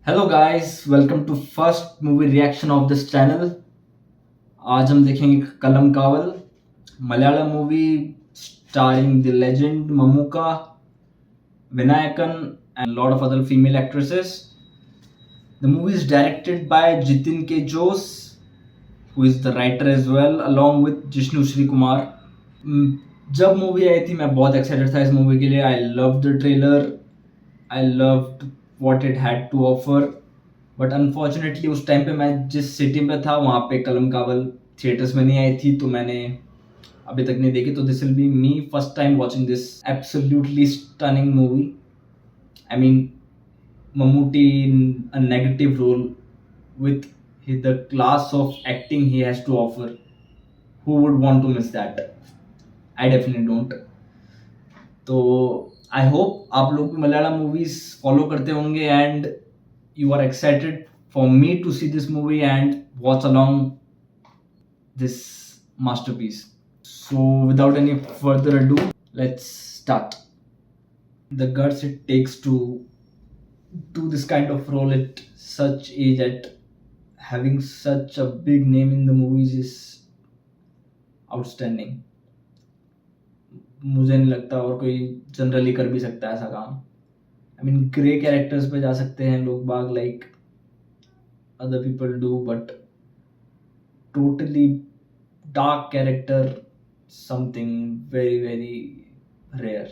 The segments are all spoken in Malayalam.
Hello guys, welcome to first movie reaction of this channel. आज हम देखेंगे Kalamkaval, Malayalam movie starring the legend Mammukka, Vinayakan, and a lot of other female actresses. The movie is directed by Jitin K. Jose, who is the writer as well, along with Jishnu Shri Kumar. जब मूवी आई थी मैं बहुत एक्साइटेड था इस मूवी के लिए. I love the trailer, I loved what it had to offer. But unfortunately उस टाइम पे मैं जिस सिटी में था वहाँ पे कलम कावल थिएटर्स में नहीं आई थी, तो मैंने अभी तक नहीं देखी. तो this will be me first time watching this absolutely stunning movie. I mean Mammootty in a negative role with the class of acting he has to offer. Who would want to miss that? I definitely don't. तो आई होप आप लोग भी मलयालम मूवीज फॉलो करते होंगे and you are excited for me to see this movie and watch along this masterpiece. So without any further ado, let's start. The guts it takes to do this kind of role at such age, at having such a big name in the movies, is outstanding. मुझे नहीं लगता और कोई जनरली कर भी सकता है ऐसा काम. I mean, ग्रे कैरेक्टर्स पे जा सकते हैं लोग बाग, like other people do, but totally dark character, something very very rare.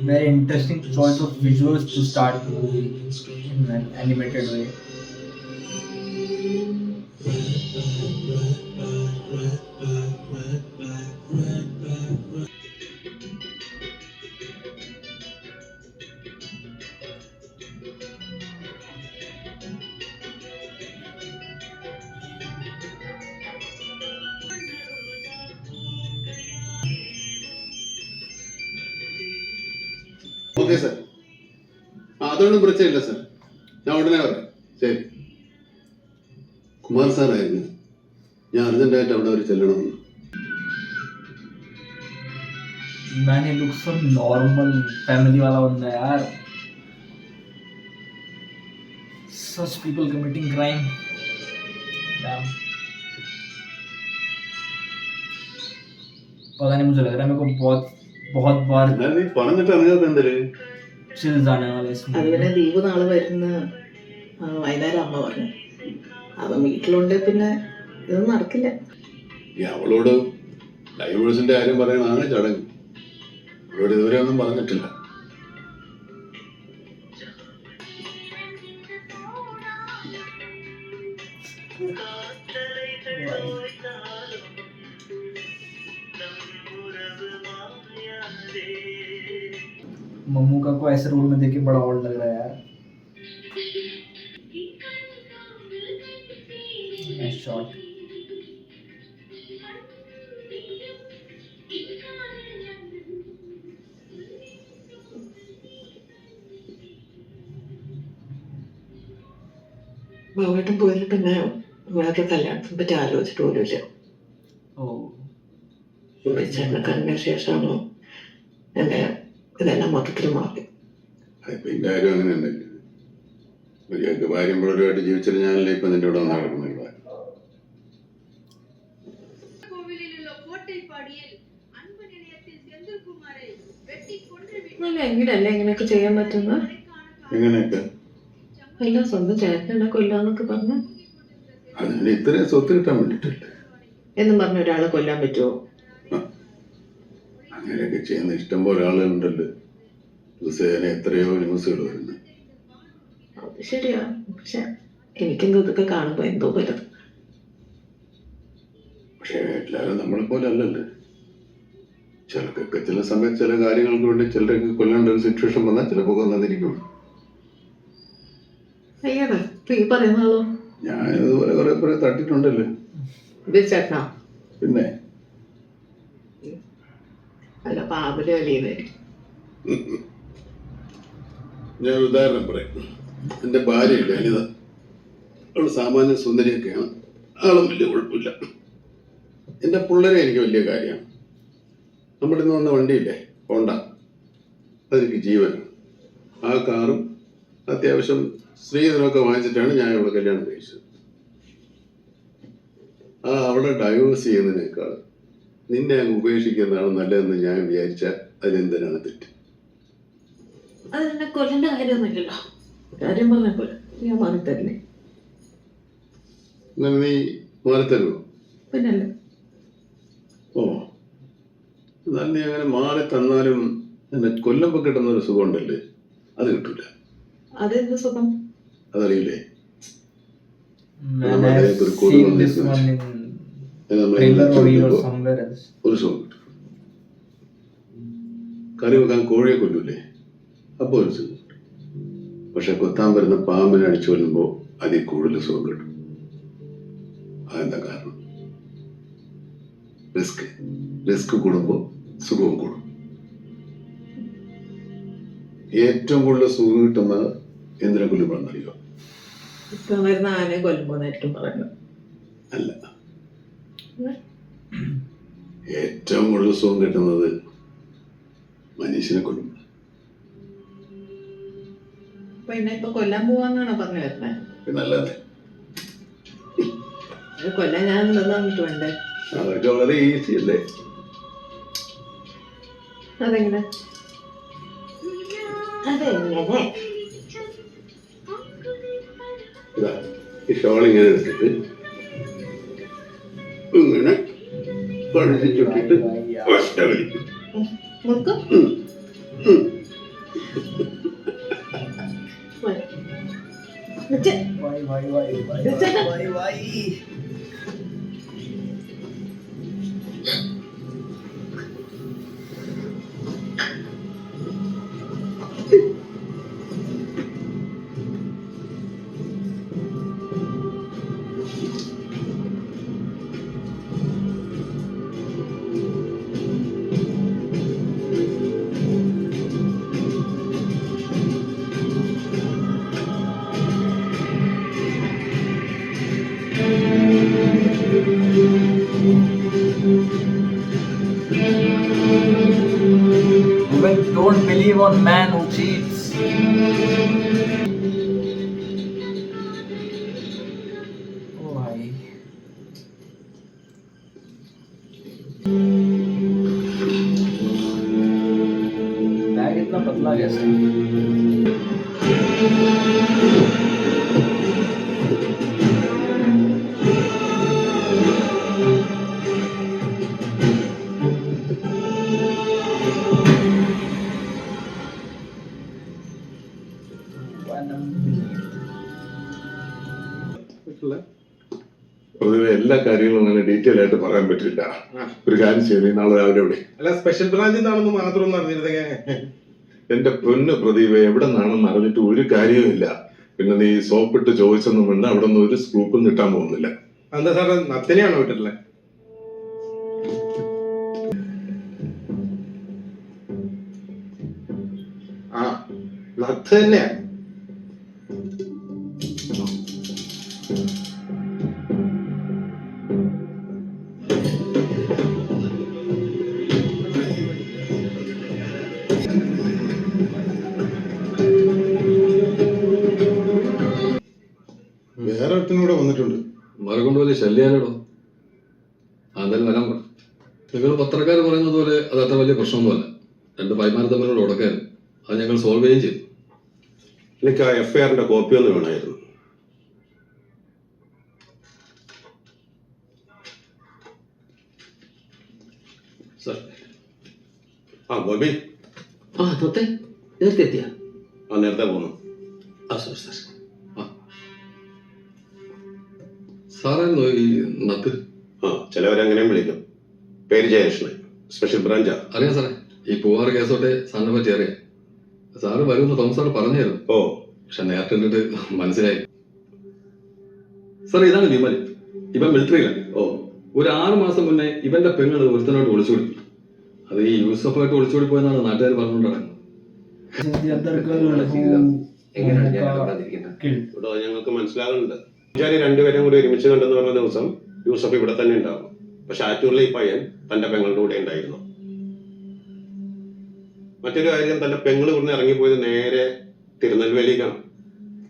Very interesting choice of visuals to start the movie in an animated way. Okay sir, അതൊന്നും പ്രശ്നമില്ല സാർ, ഞാൻ ഉടനെ പറയാം. ശരി. കുമാർ സാറായിരുന്നു, ഞാൻ അർജന്റായിട്ട് അവിടെ ഒരു ചെല്ലണമെന്ന്. मैंने लुक सो नॉर्मल फैमिली वाला बंदा यार. Such people committing crime. Damn. पता नहीं, मुझे लग रहा है मेरे को बहुत बार നീ പറഞ്ഞിട്ട് അറിയാത്ത എന്തര് चिल्स आने वाले इसमें. അത് പിന്നെ ദീപ് നാളെ വരുന്ന വൈകുന്നേരം അമ്മ പറഞ്ഞു. അവൻ വീട്ടിലുണ്ട്, പിന്നെ ഇതൊന്നും നടക്കില്ല. ഈ അവളോട് ഡൈവേഴ്സിന്റെ കാര്യം പറയണതാണ് ചടങ്ങ്. അവളോട് ഇതുവരെ ഒന്നും പറഞ്ഞിട്ടില്ല. मम्मूका को ऐसे रोल में देख के बड़ा ऑड लग रहा है यार. Nice shot. ബാബുവേട്ടൻ പോയതിൽ പിന്നെ വേറെ കല്യാണത്തിനെ പറ്റി ആലോചിച്ചിട്ട് പോലുമില്ല. Oh. ചേട്ടനെ കണ്ടതിന് ശേഷമാണ് എൻ്റെ ഇതെല്ലാം മൊത്തത്തിൽ മാറി. ഇപ്പൊ എന്റെ കാര്യം അങ്ങനെ ഉണ്ടല്ലോ. മര്യാദക്ക് ഭാര്യയും പിള്ളേരുമായിട്ട് ജീവിച്ചിട്ട് ഞാനല്ലേ ഇപ്പൊ നിന്റെ കൂടെ നടക്കുന്നില്ല. എങ്ങനെയല്ല ഇങ്ങനെയൊക്കെ ചെയ്യാൻ പറ്റുന്ന? എങ്ങനെയൊക്കെ? അല്ല, സ്വന്തം ചേട്ടനെ കൊല്ലാന്നൊക്കെ പറഞ്ഞു. അതിന് ഇത്രയും സ്വത്ത് കിട്ടാൻ വേണ്ടിട്ടല്ലേ എന്നും പറഞ്ഞ ഒരാളെ കൊല്ലാൻ പറ്റുമോ? അങ്ങനെയൊക്കെ ചെയ്യുന്ന ഇഷ്ടംപോലെ ആളുകളുണ്ടല്ലോ. ദിവസേന എത്രയോ ന്യൂസുകൾ വരുന്നത്. അത് ശരിയാ, പക്ഷെ എനിക്കെന്തോ ഇതൊക്കെ കാണുമ്പോ എന്തോ പലത്. പക്ഷെ എല്ലാവരും നമ്മളെ പോലെ അല്ലല്ലോ. ചിലർക്കൊക്കെ ചില സമയത്ത് ചില കാര്യങ്ങൾക്ക് വേണ്ടി ചിലരൊക്കെ കൊല്ലേണ്ട ഒരു സിറ്റുവേഷൻ വന്നാൽ ചിലപ്പോൾ കൊന്നിരിക്കും. അയ്യടാ, ഈ പറയുന്നാളോ ഞാൻ ഇതുപോലെ കുറെ തട്ടിട്ടുണ്ടല്ലോ. ചേട്ടനാ? പിന്നെ അല്ല, പാമ്പിലെ വലിയതായിരിക്കും. ഞാൻ ഉദാഹരണം പറയാം. എൻ്റെ ഭാര്യയില്ല അനിത, അവൾ സാമാന്യ സുന്ദരിയൊക്കെയാണ്, ആളും വലിയ കുഴപ്പമില്ല. എൻ്റെ പിള്ളേരെ എനിക്ക് വലിയ കാര്യമാണ്. നമ്മുടെ ഇന്ന് വന്ന വണ്ടിയില്ലേ ഹോണ്ട, അതെനിക്ക് ജീവനാണ്. ആ കാറും അത്യാവശ്യം സ്ത്രീധനമൊക്കെ വാങ്ങിച്ചിട്ടാണ് ഞാൻ ഇവിടെ കല്യാണം കഴിച്ചത്. അവിടെ ഡൈവേഴ്സ് ചെയ്യുന്നതിനേക്കാൾ നിന്നെ അങ്ങ് ഉപേക്ഷിക്കുന്നതാണ് നല്ലതെന്ന് ഞാൻ വിചാരിച്ചാൽ അതിലെന്തിനാണ് തെറ്റ്? അതെന്നെ കൊല്ലേണ്ട കാര്യമൊന്നുമില്ലല്ലോ. കാര്യം പറഞ്ഞ പോലെ ഞാൻ മാറി തരില്ലേ? അങ്ങനെ നീ മാറി തരുമോ? പിന്നല്ലേ. ഓ, എന്നാൽ നീ അങ്ങനെ മാറി തന്നാലും എന്നെ കൊല്ലുമ്പോൾ കിട്ടുന്ന ഒരു സുഖം ഉണ്ടല്ലേ, അത് കിട്ടൂല. അതെന്ത് സുഖം? അതറിയില്ലേ? Man, I've seen this one in trailer or even somewhere else. ഒരു സുഖം കിട്ടും. കറി വെക്കാൻ കോഴിയെ കൊല്ലൂലേ, അപ്പോൾ ഒരു സുഖം കിട്ടും. പക്ഷെ കൊത്താൻ വരുന്ന പാമ്പിനെ അടിച്ചു കൊല്ലുമ്പോൾ അതിൽ കൂടുതൽ സുഖം കിട്ടും. അതെന്താ കാരണം? റിസ്ക് കൂടുമ്പോൾ സുഖവും കൂടും. ഏറ്റവും കൂടുതൽ സുഖം കിട്ടുന്നത് എന്തിനെ കൊല്ലുമ്പോഴെന്നറിയോ? ഇപ്പൊ വരുന്ന ആനയെ കൊല്ലുമ്പോന്നായിരിക്കും പറയുന്നത്. അല്ല, ഏറ്റവും കൂടുതൽ സുഖം കിട്ടുന്നത് മനുഷ്യനെ കൊല്ലുമ്പോൾ. അപ്പൊ എന്നെ ഇപ്പൊ കൊല്ലാൻ പോവാന്നാണോ പറഞ്ഞു വരുന്നത്? പിന്നെ അല്ലാതെ കൊല്ലാൻ ഞാൻ നിന്നിട്ട് വേണ്ടേ? അതൊക്കെ വളരെ ഈസി അല്ലേ? അതെങ്ങനെ? ഇതാ ഈ ഷോൾ ഇങ്ങനെ എടുത്തിട്ട് ഇങ്ങനെ പഴിച്ചിട്ടിട്ട് ഒറ്റ വലിക്കും. മുറുക്ക് Women don't believe on man who cheats. Oh, भाई. बैग इतना पतला कैसे? പൊതുവെ എല്ലാ കാര്യങ്ങളും അങ്ങനെ ഡീറ്റെയിൽ ആയിട്ട് പറയാൻ പറ്റില്ല. ഒരു കാര്യം ചെയ്ത് നാളെ രാവിലെ എവിടെ? അല്ല, സ്പെഷ്യൽ ബ്രാഞ്ചിൽ നിന്നാണെന്ന് മാത്രം ഒന്ന് അറിഞ്ഞിരുന്നെങ്കിൽ. എന്റെ പൊന്ന് പ്രദീപ, എവിടെ നിന്നാണെന്ന് അറിഞ്ഞിട്ട് ഒരു കാര്യവുമില്ല. പിന്നെ നീ സോപ്പിട്ട് ചോദിച്ചൊന്നും വേണ്ട, അവിടെ നിന്ന് ഒരു സ്കൂപ്പും കിട്ടാൻ പോകുന്നില്ല. എന്താ സാറേ, നത്തിനെയാണോ വിട്ടിട്ടുള്ളത്? ആ, നത്ത് തന്നെയാ. വേറെ ഒരുത്തനൂടെ വന്നിട്ടുണ്ട്. മറുകൊണ്ട് വലിയ ശല്യാനോടോ. അതെന്തായാലും വരാൻ പറ. നിങ്ങൾ പത്രക്കാർ പറയുന്നത് പോലെ അത് അത്ര വലിയ പ്രശ്നമൊന്നുമല്ല. രണ്ട് ഭായിമാർ തമ്മിലുള്ള ഉടക്കാരും അത് ഞങ്ങൾ സോൾവ് ചെയ്യുകയും ചെയ്തു. എനിക്ക് ആ FIR-ന്റെ കോപ്പി ഒന്ന് വേണമായിരുന്നു. സാർ. ആ ഗോപി, തൊട്ടേ നേരത്തെ എത്തിയാ? നേരത്തെ പോന്നു. Sir sir. സാറായിരുന്നു ഈ നത്ത്? ചിലവരങ്ങനെയും വിളിക്കും. പേര് ജയകൃഷ്ണൻ, സ്പെഷ്യൽ ബ്രാഞ്ചാ. അറിയാം സാറേ, ഈ പൂവാറ് കേസോട്ടെ സാറിനെ പറ്റി അറിയാം. സാറ് വരുമെന്ന് തോമസ് സാർ പറഞ്ഞായിരുന്നു. ഓ, പക്ഷെ നേരത്തെ കണ്ടിട്ട് മനസ്സിലായി. സാർ, ഇതാണ് വിമൽ. ഇവൻ മിലിറ്ററിയിലാണ്. ഓ, ഒരു 6 മാസം മുന്നേ ഇവന്റെ പെങ്ങൾ ഒരുത്തനോട്ട് ഒളിച്ചോടി. അത് ഈ യൂസഫായിട്ട് ഒളിച്ചോടി പോയെന്നാണ് നാട്ടുകാർ പറഞ്ഞുകൊണ്ടിറങ്ങുന്നത്. ഇവിടെ ഞങ്ങൾക്ക് മനസ്സിലാകുന്നുണ്ട്. രണ്ടുപേരും കൂടി ഒരുമിച്ച് കണ്ടെന്ന് പറഞ്ഞ ദിവസം യൂസഫ് ഇവിടെ തന്നെ ഉണ്ടാവും. പക്ഷെ ആറ്റൂരിലെ ഈ പയ്യൻ തന്റെ പെങ്ങളുടെ കൂടെ ഉണ്ടായിരുന്നു. മറ്റൊരു കാര്യം, തന്റെ പെങ്ങൾ ഇവിടുന്ന് ഇറങ്ങിപ്പോയത് നേരെ തിരുനെൽവേലിക്കാണ്.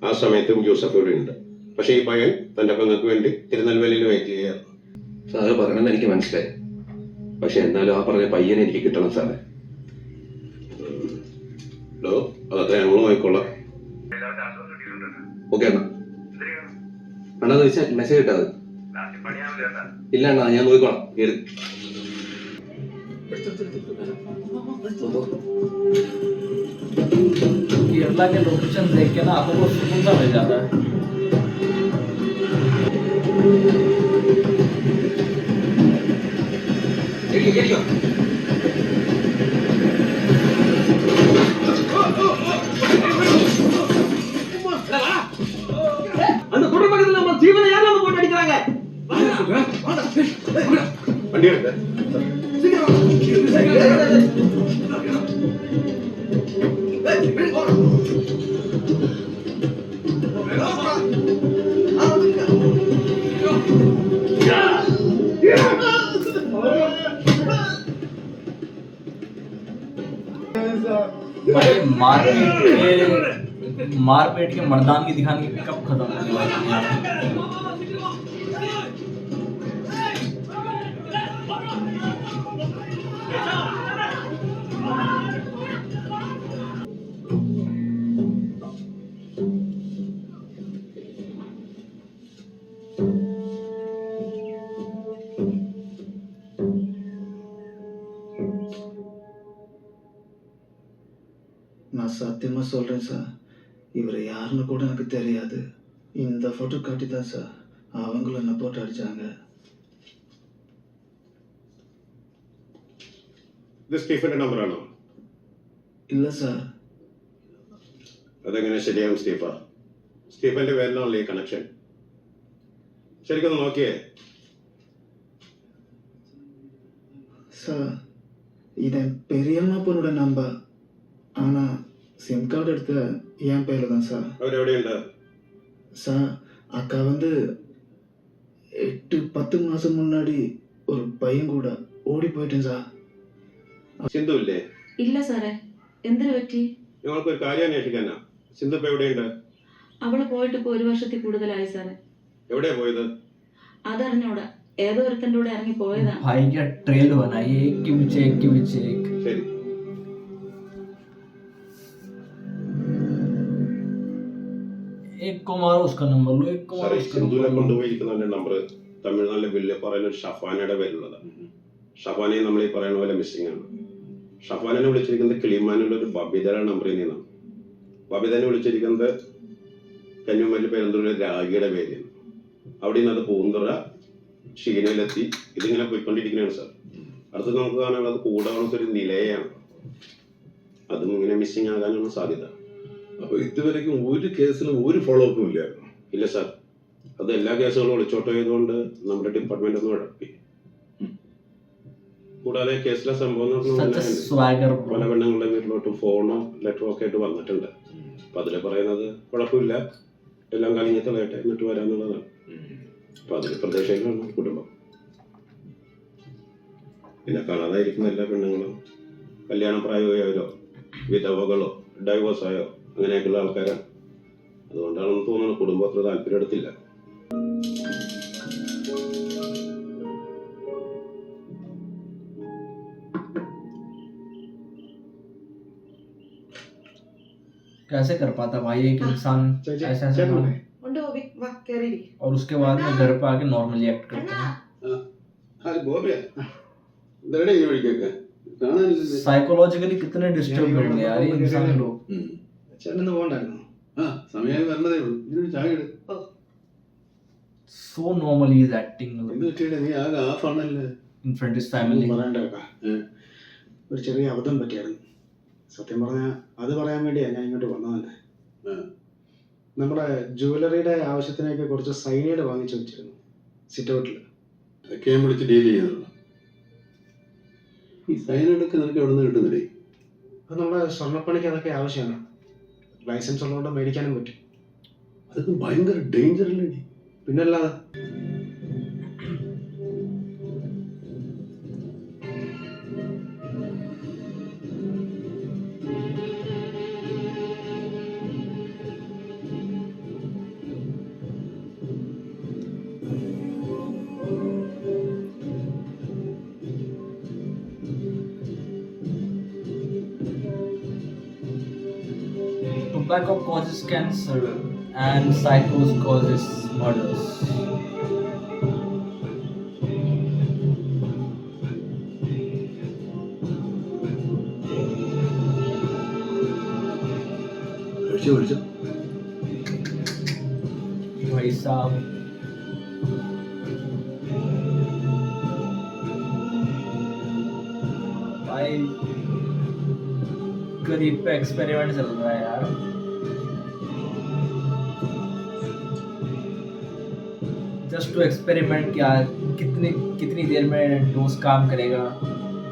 ആ സമയത്തും ജോസഫ് ഇവിടെ ഉണ്ട്. പക്ഷെ ഈ പയ്യൻ തന്റെ പെങ്ങൾക്ക് വേണ്ടി തിരുനെൽവേലിയിൽ വെയിറ്റ് ചെയ്യാറ്. സാറ് പറയണമെന്ന് എനിക്ക് മനസ്സിലായി. പക്ഷെ എന്നാലും ആ പറഞ്ഞ പയ്യനെ എനിക്ക് കിട്ടണം സാറേ. അതത്ര ഞങ്ങൾ നോക്കിക്കൊള്ളാം. ഓക്കെ അണ്ണാ. അണ്ണാ മെസ്സേജ് ഇട്ടാ മതി. ഇല്ല അണ്ണാ, ഞാൻ നോക്കിക്കോളാം. केरला के लोकेशन देख के ना आपको सुकून सा मिल जाता है. அந்த குடும்ப பக்கத்துல நம்ம ஜீவனை யாரும் போட்டு அடிக்கிறாங்க. വണ്ടി എടുത്ത് भाई मारपीट के मर्दानगी दिखाने की कब खत्म होने वाली है. நான் சத்தியமா சொல்றேன் சார், இவர் யாருன்னு கூட எனக்கு தெரியாது. இந்த போட்டோ காட்டி தான் சார் அவங்களும் என்ன போட்டு அடிச்சாங்க. ഇത് സ്റ്റീഫന്റെ നമ്പറാണോ? இல்ல சார். അതെങ്ങനെ ശരിയാവും സ്റ്റീഫ? സ്റ്റീഫന്റെ പേരിലാണല്ലോ ഈ കണക്ഷൻ. ശരിക്കൊന്ന് നോക്കിയേ. சார் இது என் பெரியம்மா பொண்ணோட நம்பர். ஆனா சிம் கார்டு எடுத்த என் பேர்ல தான் சார். അവരെവിടെയുണ്ട്? சார் அக்கா வந்து 8-10 மாசம் முன்னாடி ஒரு பையன் கூட ஓடி போயிட்டேன் சார். സിന്ധു ഇല്ലേ? ഇല്ല സാറേ. എന്തിനു പറ്റി? ഞങ്ങൾക്കൊരു കാര്യം അന്വേഷിക്കാനാ. സിന്ധു ഇപ്പൊ എവിടെയുണ്ട്? അവള് പോയിട്ട് ഇപ്പൊ 1 വർഷത്തിൽ കൂടുതലായി സാറേ. എവിടെയാ പോയത്? അതറിഞ്ഞൂടാ. ഏതോ ഒരുത്തൻ്റെ കൂടെ ഇറങ്ങി പോയതാണ്. भाई क्या ट्रेल बनाई है, एक के पीछे एक. ശരി. एक को मारो उसका नंबर लो, एक को സാറേ, मारो उसका സിന്ധുവിനെ नंबर लो. കൊണ്ടുപോയിരിക്കുന്നതിന്റെ നമ്പർ തമിഴ്നാട്ടിലെ ബില്ല് പറയുന്ന ഒരു ഷഫാനയുടെ പേരുള്ളതാണ്. ഷഫാനെ നമ്മൾ ഈ പറയുന്ന പോലെ മിസ്സിംഗ് ആണ്. ഷഫാനെ വിളിച്ചിരിക്കുന്നത് കിളിമാനുള്ള ഒരു ബബിതയുടെ നമ്പറിൽ നിന്നാണ്. ബബിതനെ വിളിച്ചിരിക്കുന്നത് കന്യാകുമാരി പേരെന്തോരു രാഗിയുടെ പേരിൽ. അവിടെ നിന്ന് അത് പൂന്തുറ ഷീനയിലെത്തി ഇതിങ്ങനെ പോയിക്കൊണ്ടിരിക്കുന്നതാണ് സാർ. അടുത്ത് നമുക്ക് കാണാനുള്ളത് കൂടാവുന്നൊരു നിലയാണ്. അതും ഇങ്ങനെ മിസ്സിംഗ് ആകാനാണ് സാധ്യത. അപ്പൊ ഇതുവരെയും ഒരു കേസിലും ഒരു ഫോളോ അപ്പും ഇല്ലായിരുന്നു? ഇല്ല സാർ, അത് എല്ലാ കേസുകളും ഒളിച്ചോട്ട് ചെയ്തുകൊണ്ട് നമ്മുടെ ഡിപ്പാർട്ട്മെന്റ് ഒന്ന് ഉഴപ്പി. കൂടാതെ കേസിലെ സംഭവം Such a swagger bro. പല പെണ്ണുങ്ങളുടെ വീട്ടിലോട്ട് ഫോണോ ലെറ്ററോ ഒക്കെ ആയിട്ട് വന്നിട്ടുണ്ട്. അപ്പൊ അതിൽ പറയുന്നത് കുഴപ്പമില്ല, എല്ലാം കളിഞ്ഞ് തെളിയട്ടെ എന്നിട്ട് വരാന്നുള്ളതാണ്. അപ്പൊ അതിൽ പ്രതീക്ഷയിലാണ് കുടുംബം. പിന്നെ കാണാതായിരിക്കുന്ന എല്ലാ പെണ്ണുങ്ങളും കല്യാണ പ്രായമായവരോ വിധവകളോ ഡൈവോഴ്സായോ അങ്ങനെയൊക്കെയുള്ള ആൾക്കാരാണ്. അതുകൊണ്ടാണെന്ന് തോന്നുന്നു കുടുംബം അത്ര താല്പര്യം എടുത്തില്ല. कैसे कर पाता भाई एक इंसान ऐसा ഉണ്ട് ബോബി, വാ കേറിയിരിക്ക്. और उसके बाद में घर पे आके नॉर्मली एक्ट करता है. साइकोलॉजिकली कितने डिस्टर्ब होंगे यार ये इंसान लोग. ചേട്ടന് പോകണ്ടായിരുന്നു? സമയമായി വരണതേ ഉള്ളൂ. ഇതിനൊരു ചായ ഇട്. So normal he is acting എന്ത് പറ്റിയുടെ നീ ആകെ ആഫാണല്ലേ? in front of his family. പറയണ്ടേക്കാ, ഒരു ചെറിയ അബദ്ധം പറ്റിയായിരുന്നു. സത്യം പറഞ്ഞാൽ അത് പറയാൻ വേണ്ടിയാണ് ഞാൻ ഇങ്ങോട്ട് വന്നത്. നമ്മുടെ ജുവലറിയുടെ ആവശ്യത്തിനൊക്കെ കുറച്ച് സൈനൈഡ് വാങ്ങിച്ചു വെച്ചിരുന്നു സിറ്റ് ഔട്ടിൽ. അതൊക്കെ ഞാൻ വിളിച്ച് ഡീൽ ചെയ്യുന്നുള്ളൂ. ഈ സൈനൈഡൊക്കെ നിനക്ക് എവിടെ നിന്ന് കിട്ടുന്നില്ലേ? അത് നമ്മുടെ സ്വർണ്ണപ്പണിക്ക് അതൊക്കെ ആവശ്യമാണ്. ലൈസൻസ് ഉള്ളതുകൊണ്ട് മേടിക്കാനും പറ്റും. അതൊക്കെ ഭയങ്കര ഡേഞ്ചർ അല്ലേ? പിന്നല്ലാതെ Tobacco causes cancer and psychos causes murders. കഴിച്ചോ भाई साहब भाई गरीब पे एक्सपेरिमेंट चल रहा है यार. जस्ट टू एक्सपेरिमेंट क्या कितनी देर में डोज काम करेगा.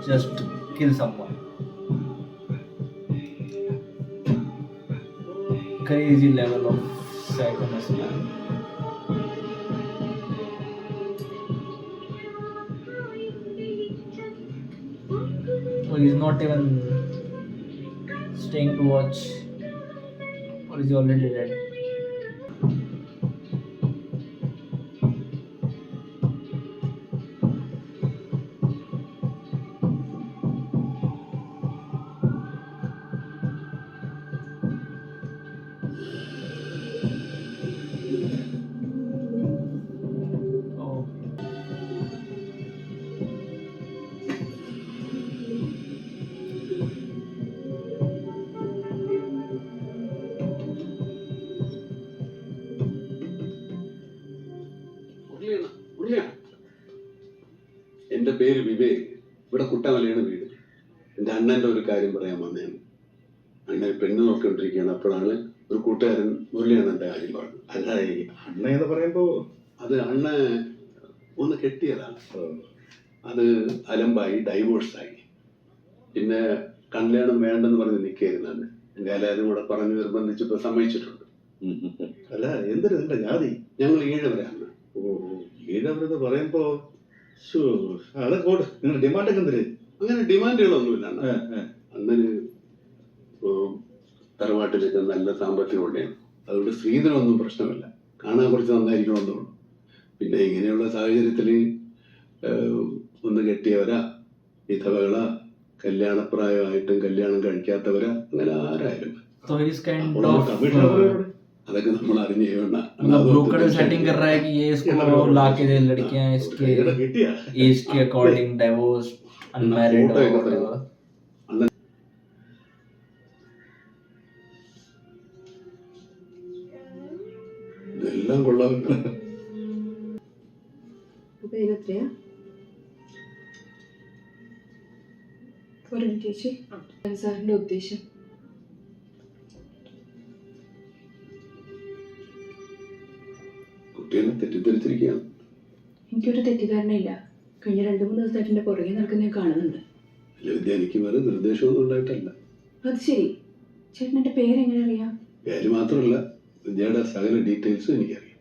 Just kill someone. Crazy level of psychoness, man. Or he's not even staying to watch, or is he already dead? Oh. മുരളിയാണ്. എൻ്റെ പേര് വിവേക്. ഇവിടെ കുട്ടമലയാണ് വീട്. എൻ്റെ അണ്ണൻ്റെ ഒരു കാര്യം പറയാൻ വന്നതാണ്. അണ്ണൻ പെണ്ണ് നോക്കിക്കൊണ്ടിരിക്കുകയാണ്. അപ്പോഴാണ് ഒരു കൂട്ടുകാരൻ മുരളിയണ്ണൻ്റെ കാര്യം പറഞ്ഞത്. അല്ല ഈ അണ്ണ എന്ന് പറയുമ്പോ അത് അണ്ണ ഒന്ന് കെട്ടിയതാണ്. അത് അലമ്പായി ഡൈവോഴ്സായി. പിന്നെ കല്യാണം വേണ്ടെന്ന് പറഞ്ഞ് നിൽക്കുകയായിരുന്നു. എൻ്റെ എല്ലാവരും കൂടെ പറഞ്ഞ് നിർബന്ധിച്ചപ്പോൾ സമ്മതിച്ചിട്ടുണ്ട്. അല്ല എന്തൊരു ഇതിന്റെ ജാതി. ഞങ്ങൾ ഈഴവരാണ്. ഓ ഈഴവരെന്ന് പറയുമ്പോ അത് കോട് നിങ്ങൾ ഡിമാൻഡൊക്കെ എന്തിര്? അങ്ങനെ ഡിമാൻഡുകളൊന്നുമില്ല അണ്ണ. അണ്ണന് തറവാട്ടിലൊക്കെ നല്ല സാമ്പത്തികം ഉണ്ടായിരുന്നു. അതുകൊണ്ട് സ്ത്രീധനമൊന്നും പ്രശ്നമില്ല. കാണാൻ കുറച്ച് നന്നായിരിക്കണമെന്നുള്ളൂ. പിന്നെ ഇങ്ങനെയുള്ള സാഹചര്യത്തിൽ ഒന്ന് കെട്ടിയവരാ, വിധവകളാ, കല്യാണപ്രായമായിട്ടും കല്യാണം കഴിക്കാത്തവരാ, അങ്ങനെ ആരായാലും So he's kind അപ്പോൾ of കമ്മീഷൻ അവരോട് അതൊക്കെ നമ്മൾ അറിഞ്ഞു ചെയ്യണ്ട. मतलब ब्रोकर सेटिंग कर रहा है कि ये इसको लाके दे लड़कियां इसके കിട്ടിയാ एज के अकॉर्डिंग डाइवोर्स अनमैरिड और whatever. ഇതെല്ലാം കൊള്ളാമല്ലോ. പേരെത്രയാ? ഒരു ചേച്ചി സാറിന്റെ ഉദ്ദേശം കുട്ടിയെ തെറ്റിദ്ധരിച്ചിരിക്കുകയാണ്. എനിക്കൊരു തെറ്റിദ്ധാരണയില്ല. കഴിഞ്ഞ 2-3 ദിവസമായിട്ട് എന്റെ പുറകെ നടക്കുന്ന ഞാൻ കാണുന്നുണ്ട്. വിദ്യ എനിക്ക് വേറെ നിർദ്ദേശമൊന്നും ഉണ്ടായിട്ടല്ല. അത് ശരി. ചേട്ടൻ എന്റെ പേരെങ്ങനെ അറിയാം? പേര് മാത്രമല്ല, വിദ്യയുടെ സകല ഡീറ്റെയിൽസും എനിക്കറിയാം.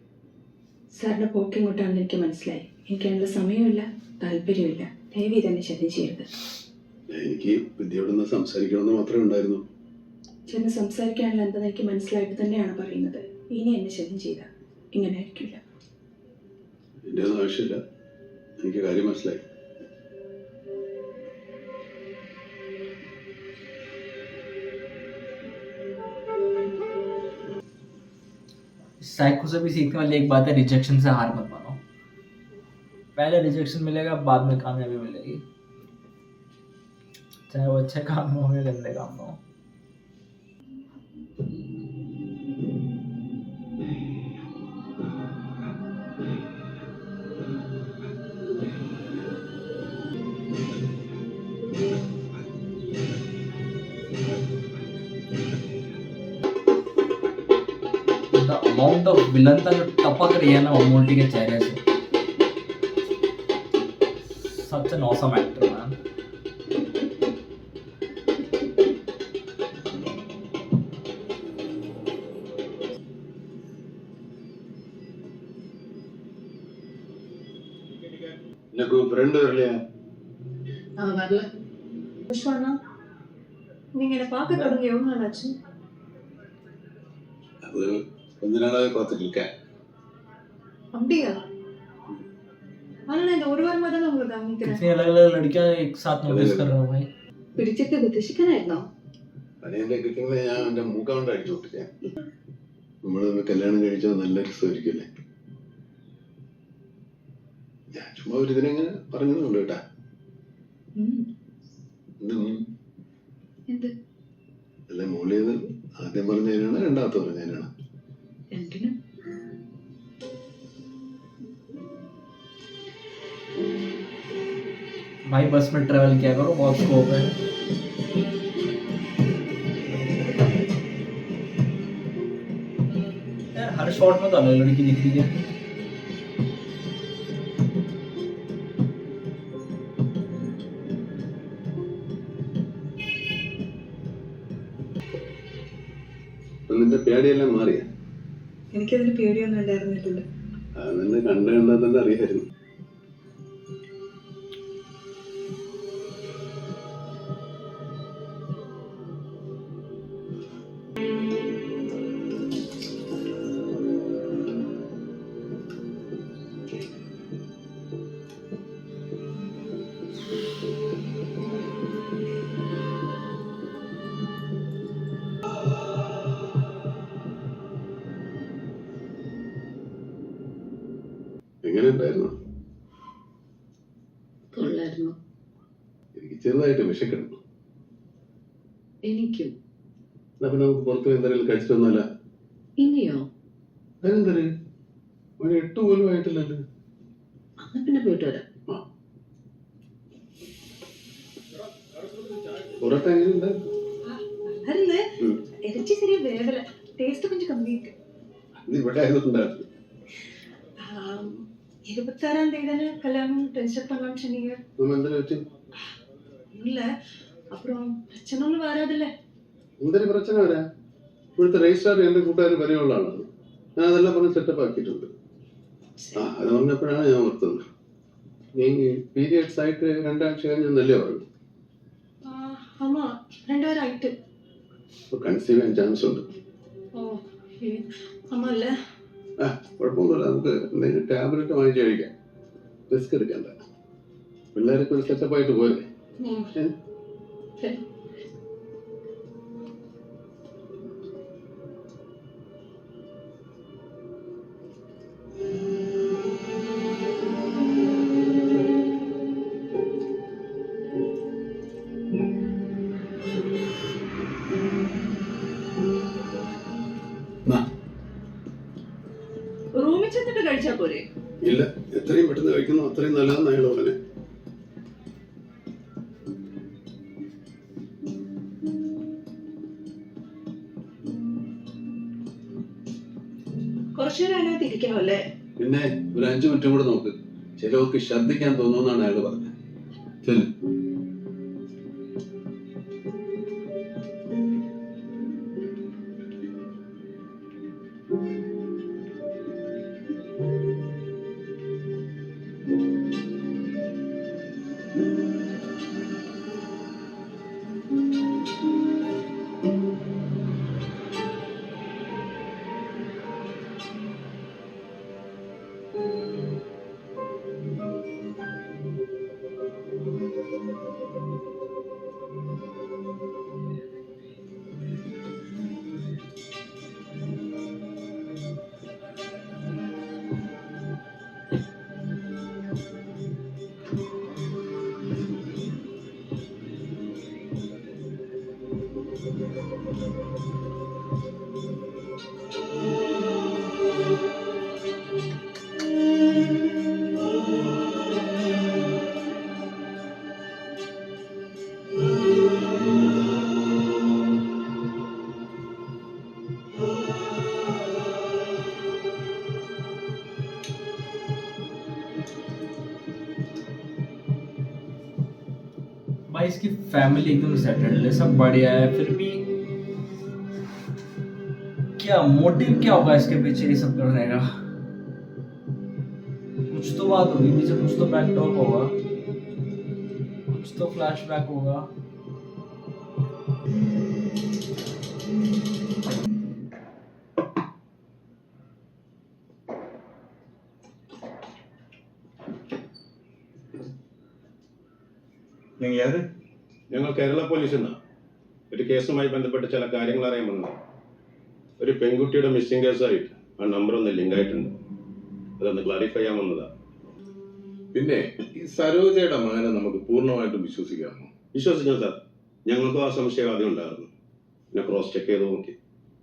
സാറിന്റെ പോക്ക് എങ്ങോട്ടാണെന്ന് എനിക്ക് മനസ്സിലായി. എനിക്ക് അതിനുള്ള സമയമില്ല, താല്പര്യമില്ല. ദയവി തന്നെ ശല്യം ചെയ്യരുത്. എനിക്ക് വിദ്യയോടൊന്ന് സംസാരിക്കണമെന്ന് മാത്രമേ ഉണ്ടായിരുന്നു. ചേട്ടന് സംസാരിക്കാനുള്ള എന്താണെന്ന് എനിക്ക് മനസ്സിലായിട്ട് തന്നെയാണ് പറയുന്നത്. ഇനി എന്നെ ശല്യം ചെയ്ത ഇങ്ങനെ ആയിരിക്കില്ല. എൻ്റെ ഒന്നും ആവശ്യമില്ല. എനിക്ക് കാര്യം മനസ്സിലായി. साइको से भी सीखने वाली एक बात है, रिजेक्शन से हार मत मानो. पहले रिजेक्शन मिलेगा, बाद में कामयाबी मिलेगी. चाहे वो अच्छे काम में हो या गंदे काम में हो. The amount of विलनता जो टपक रही है ना ममूटी के चेहरे से, such an awesome actor, man. எனக்கு ஃப்ரெண்டு வரலையா? வரல. புஷ்வானா, நீங்க என்ன பார்க்க தொடங்கி எவ்வளவு நாள் ஆச்சு? அது கொஞ்ச நாளாவே பார்த்துட்டு இருக்கேன். அப்படியா? ஆனா நான் இந்த 1 வாரமா தான் உங்களை கவனிக்கிறேன். कितनी अलग अलग लड़कियां एक साथ नोटिस कर रहा हूँ भाई. പിടിച്ചിട്ട് ഉപദേശിക്കാനായിരുന്നോ? അനിയന്റെ കിട്ടുന്നത് ഞാൻ എൻ്റെ മൂക്കൗണ്ട് അടിച്ചു വിട്ടില്ല. നമ്മൾ കല്യാണം കഴിച്ചത് നല്ല രസമായിരിക്കുമല്ലേ. ഞാൻ ചുമ്മാ ഒരു ഇതിനെങ്ങനെ പറഞ്ഞതുള്ളൂ കേട്ടാ. എന്ത് അല്ല മോളിയത് ആദ്യം പറഞ്ഞതിനാണ് രണ്ടാമത്തെ പറഞ്ഞതിനാണ്? രണ്ടിനും. भाई बस में ट्रेवल किया करो, बहुत स्कोप है। यार हर शॉट में तो अलग लड़की दिख रही है। നിന്റെ പേടിയെല്ലാം മാറിയ? എനിക്കതിന് പേടിയൊന്നും ഉണ്ടായിരുന്നില്ല. നിന്നെ കണ്ടു കണ്ടാൽ തന്നെ അറിയായിരുന്നു. എങ്ങനെ ഉണ്ടായിരുന്നു? കൊള്ളായിരുന്നു. എനിക്ക് ചെറുതായിട്ട് വിശക്കണം. എനിക്കും. എന്നാ പിന്നെ നമുക്ക് പുറത്ത് പോയി എന്തെങ്കിലും കഴിച്ചിട്ടൊന്നുമല്ല? ഇനിയോ? അതെന്തര് 8 പോലും ആയിട്ടില്ലല്ലോ. എന്നാ പിന്നെ പോയിട്ട് വരാം. പൊറോട്ട എങ്ങനെയുണ്ട്? ഇറച്ചി ശരി വേവല, ടേസ്റ്റ് കൊഞ്ചം കമ്മിയായിട്ട്. ഇത് ഇവിടെ ആയതുകൊണ്ടാണ്. 26ஆம் தேதி கல்யாணம் ரெஜிஸ்டர் பண்ணலாம்னு சொன்னீங்க. நம்ம எந்த வச்சு இல்ல அப்புறம் பிரச்சனை ஒன்றும் வராதுல்ல. എന്തൊരു പ്രശ്നം വരാ? ഇവിടുത്തെ രജിസ്ട്രാർ എന്റെ കൂട്ടുകാർ പരിചയമുള്ള ആളാണ്. ഞാൻ അതെല്ലാം പറഞ്ഞ് സെറ്റപ്പ് ആക്കിയിട്ടുണ്ട്. അത് പറഞ്ഞപ്പോഴാണ് ഞാൻ ഓർത്തത്. നീ പീരിയഡ്സ് ആയിട്ട് 2 ആഴ്ച കഴിഞ്ഞെന്നല്ലേ പറഞ്ഞു? ஆமா 2 வாரம் ஆயிட்டு. കൺസീവ് ചെയ്യാൻ ചാൻസ് ഉണ്ട്. ஆமா இல்ல കുഴപ്പമൊന്നുമില്ല. നമുക്ക് എന്തെങ്കിലും ടാബ്ലറ്റ് വാങ്ങിച്ച് കഴിക്കാം. റിസ്ക് എടുക്കണ്ട. പിള്ളേരൊക്കെ ഒരു സെറ്റപ്പ് ആയിട്ട് പോലെ. റൂമിൽ ചെന്നിട്ട് കഴിച്ചാ പോരെ? ഇല്ല, എത്രയും പെട്ടെന്ന് കഴിക്കുന്നു അത്രയും നല്ലതെന്ന് അയാൾ പറഞ്ഞു. കുറച്ചുനേരം അതിനകത്ത് ഇരിക്കണം അല്ലേ? പിന്നെ ഒരു 5 മിനിറ്റ് കൂടെ നോക്ക്. ചിലവർക്ക് ശ്രദ്ധിക്കാൻ തോന്നുമെന്നാണ് അയാൾ പറഞ്ഞത്. ചെല്ലു. भाई इसकी फैमिली एकदम सेटल्ड है, सब बढ़िया है, फिर भी क्या मोटिव क्या होगा इसके पीछे ये सब करने का? कुछ तो बात होगी पीछे, कुछ तो बैकटॉक होगा, कुछ तो फ्लैशबैक होगा. ഞങ്ങൾ കേരള പോലീസ് എന്നാ ഒരു കേസുമായി ബന്ധപ്പെട്ട് ചില കാര്യങ്ങൾ അറിയാൻ വന്നത്. ഒരു പെൺകുട്ടിയുടെ മിസ്സിംഗ് കേസായിട്ട് ആ നമ്പർ ഒന്ന് ലിങ്ക് ആയിട്ടുണ്ട്. അതൊന്ന് ക്ലാരിഫൈ ചെയ്യാൻ വന്നതാ. പിന്നെ ഈ സരോജയുടെ മകനെ നമുക്ക് പൂർണ്ണമായിട്ടും വിശ്വസിക്കാമോ? വിശ്വസിക്കാം സാർ. ഞങ്ങൾക്കും ആ സംശയം ആദ്യം ഉണ്ടായിരുന്നു. പിന്നെ ക്രോസ് ചെക്ക് ചെയ്ത് നോക്കി,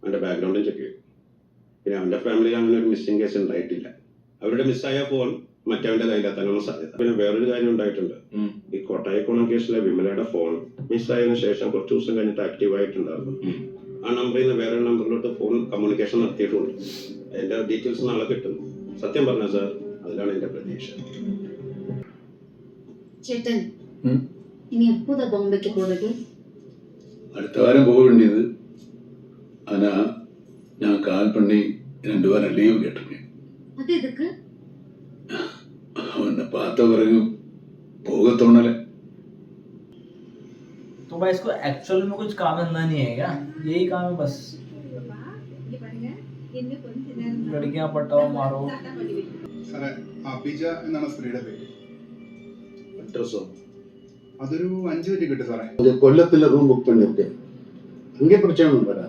അവൻ്റെ ബാക്ക്ഗ്രൗണ്ടും ചെക്ക് ചെയ്തു. പിന്നെ അവൻ്റെ ഫാമിലിയിൽ അങ്ങനെ ഒരു മിസ്സിംഗ് കേസ് ഉണ്ടായിട്ടില്ല. അവരുടെ മിസ്സായ ഫോൺ മറ്റവൻ്റെ കയ്യിലെത്താനുള്ള സാധ്യത. പിന്നെ വേറൊരു കാര്യം ഉണ്ടായിട്ടുണ്ട്. ഈ കൊട്ടായിക്കോണം കേസിലെ വിമലയുടെ ഫോൺ മിസ്സായതിനു ശേഷം കുറച്ച് ദിവസം കഴിഞ്ഞിട്ട് ആക്റ്റീവ് ആയിട്ടുണ്ടായിരുന്നു. ആ നമ്പറിൽ നിന്ന് വേറൊരു നമ്പറിലോട്ട് ഫോൺ കമ്മ്യൂണിക്കേഷൻ നടത്തിയിട്ടുണ്ട്. അതിൻ്റെ ഡീറ്റെയിൽസ് നാളെ കിട്ടും. സത്യം പറഞ്ഞ സാർ, അതിലാണ് എൻ്റെ പ്രതീക്ഷ. ചേട്ടൻ ഇനി എപ്പോഴാ ബോംബെക്ക് പോയത്? അടുത്ത വാരം പോകേണ്ടത്. ആനാ ഞാൻ കാൽ പണി 2 വാരം ലീവ് കേട്ടിருக்கேன். അത് എതുക്ക്? അവനെ പാത്ത പറഞ്ഞു പോകത്തോണല്ലേ. तो भाई इसको एक्चुअल में कुछ काम धंधा नहीं है क्या? यही काम है बस, लड़कियां पटाओ मारो. സാറേ, അഭിജ എന്നാണ് സ്ത്രീയുടെ പേര്. അഡ്രസ്സോ? അതൊരു 5 മിനിറ്റ് കിട്ടും സാറേ. കൊല്ലത്തിലെ റൂം ബുക്ക് பண்ணிருக்கேன். அங்கே பிரச்சனை வர.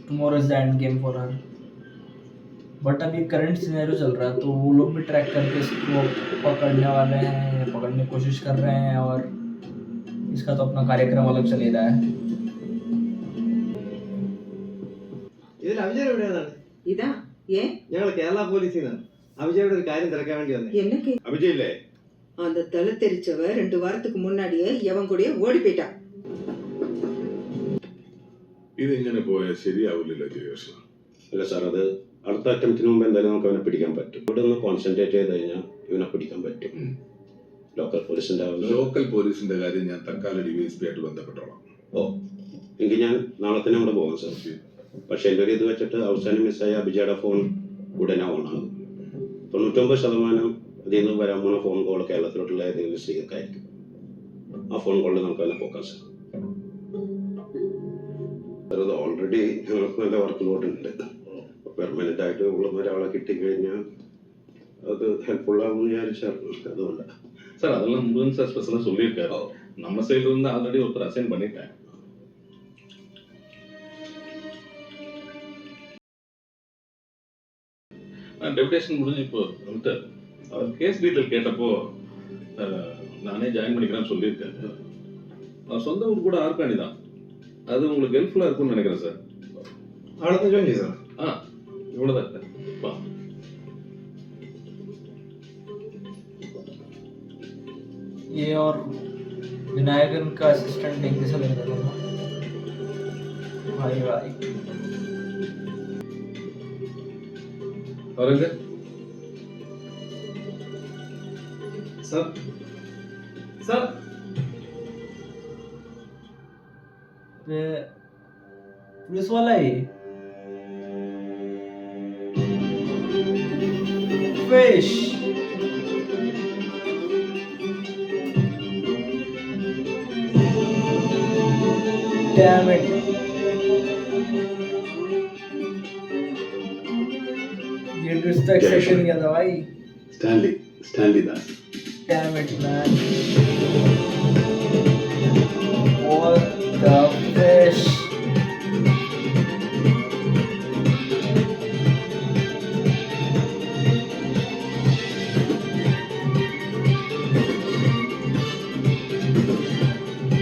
Tomorrow is the end game for her. But अभी करंट सिनेरियो चल रहा है तो वो लोग भी ट्रैक करके इसको पकड़ने वाले हैं, पकड़ने की कोशिश कर रहे हैं, और इसका तो अपना कार्यक्रम अलग चल ही रहा है. ഇതിൽ അഭിജയ എവിടെയാണ്? ഇതാ ഏ ഞങ്ങൾ കേരള പോലീസിൽ നിന്നാണ്. അഭിജയുടെ ഒരു കാര്യം തിരക്കാൻ വേണ്ടി വന്നേ. எனக்கு അഭിജയ് ഇല്ലേ? அந்த தலை தெரிச்சவ 2 வாரத்துக்கு முன்னாடியே எவன் கூடயே ஓடி போயிட்டான். ഇതിങ്ങനെ പോയാൽ ശരിയാവില്ലല്ലോ ജയകൃഷ്ണ. അല്ല സാർ, അത് അടുത്ത അറ്റംപ്റ്റിന് മുമ്പ് എന്തായാലും നമുക്ക് അവനെ പിടിക്കാൻ പറ്റും. ഇവിടെ ഒന്ന് കോൺസെൻട്രേറ്റ് ചെയ്ത് കഴിഞ്ഞാൽ ഇവനെ പിടിക്കാൻ പറ്റും. ലോക്കൽ പോലീസിന്റെ ലോക്കൽ പോലീസിന്റെ കാര്യം ഞാൻ തൽക്കാലം DYSP ആയിട്ട് ബന്ധപ്പെട്ടോളാം. ഓ, എങ്കിൽ ഞാൻ നാളെ തന്നെ അവിടെ പോകാം സാർ. പക്ഷേ എൻ്റെ ഒരു ഇത് വെച്ചിട്ട് അവസാനം മിസ്സായ അഭിജയുടെ ഫോൺ ഉടനെ ഓണാകും. 99% അതിൽ നിന്ന് വരാൻ പോണ ഫോൺ കോൾ കേരളത്തിലോട്ടുള്ള ഏതെങ്കിലും സ്ത്രീകൾക്കായിരിക്കും. ആ ഫോൺ കോളിൽ നമുക്ക് അതിനെ പോക്കാം സാർ. സാർ, അത് ഓൾറെഡി ഞങ്ങൾക്ക് നല്ല വർക്ക് ലോഡ് ഉണ്ട്. പെർമനന്റ് ആയിട്ട് ഉള്ള ഒരാളെ കിട്ടിക്കഴിഞ്ഞാൽ അത് ഹെൽപ്ഫുൾ ആകുമെന്ന് വിചാരിച്ചായിരുന്നു. അതുകൊണ്ടാണ് சார். அதெல்லாம் முருகன் சார் ஸ்பெஷலாக சொல்லியிருக்காரு. நம்ம சைடுல இருந்து ஆல்ரெடி ஒருத்தர் அசைன் பண்ணிட்டேன். டெபுடேஷன் முடிஞ்சு இப்போ வந்துட்டார். அவர் கேஸ் டீட்டெயில் கேட்டப்போ நானே ஜாயின் பண்ணிக்கிறேன்னு சொல்லியிருக்காரு. சொந்த ஊர் கூட ஆர்காணி தான். அது உங்களுக்கு ஹெல்ப்ஃபுல்லாக இருக்கும்னு நினைக்கிறேன் சார். അവിടെ ജോയിൻ ചെയ്തു സാർ. இவ்வளோதான். வா. ये और विनायकन का असिस्टेंट एक जैसा लग रहा था भाई. அவருங்க സാർ സാർ पुलिस वाला है फिश. Damn it. ये डिस्ट्रैक्ट सेक्शन किया था भाई. Stanley Das. Damn it, man. What the fish?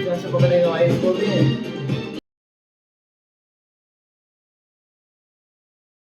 कैसे पकड़ेगा भाई इसको भी?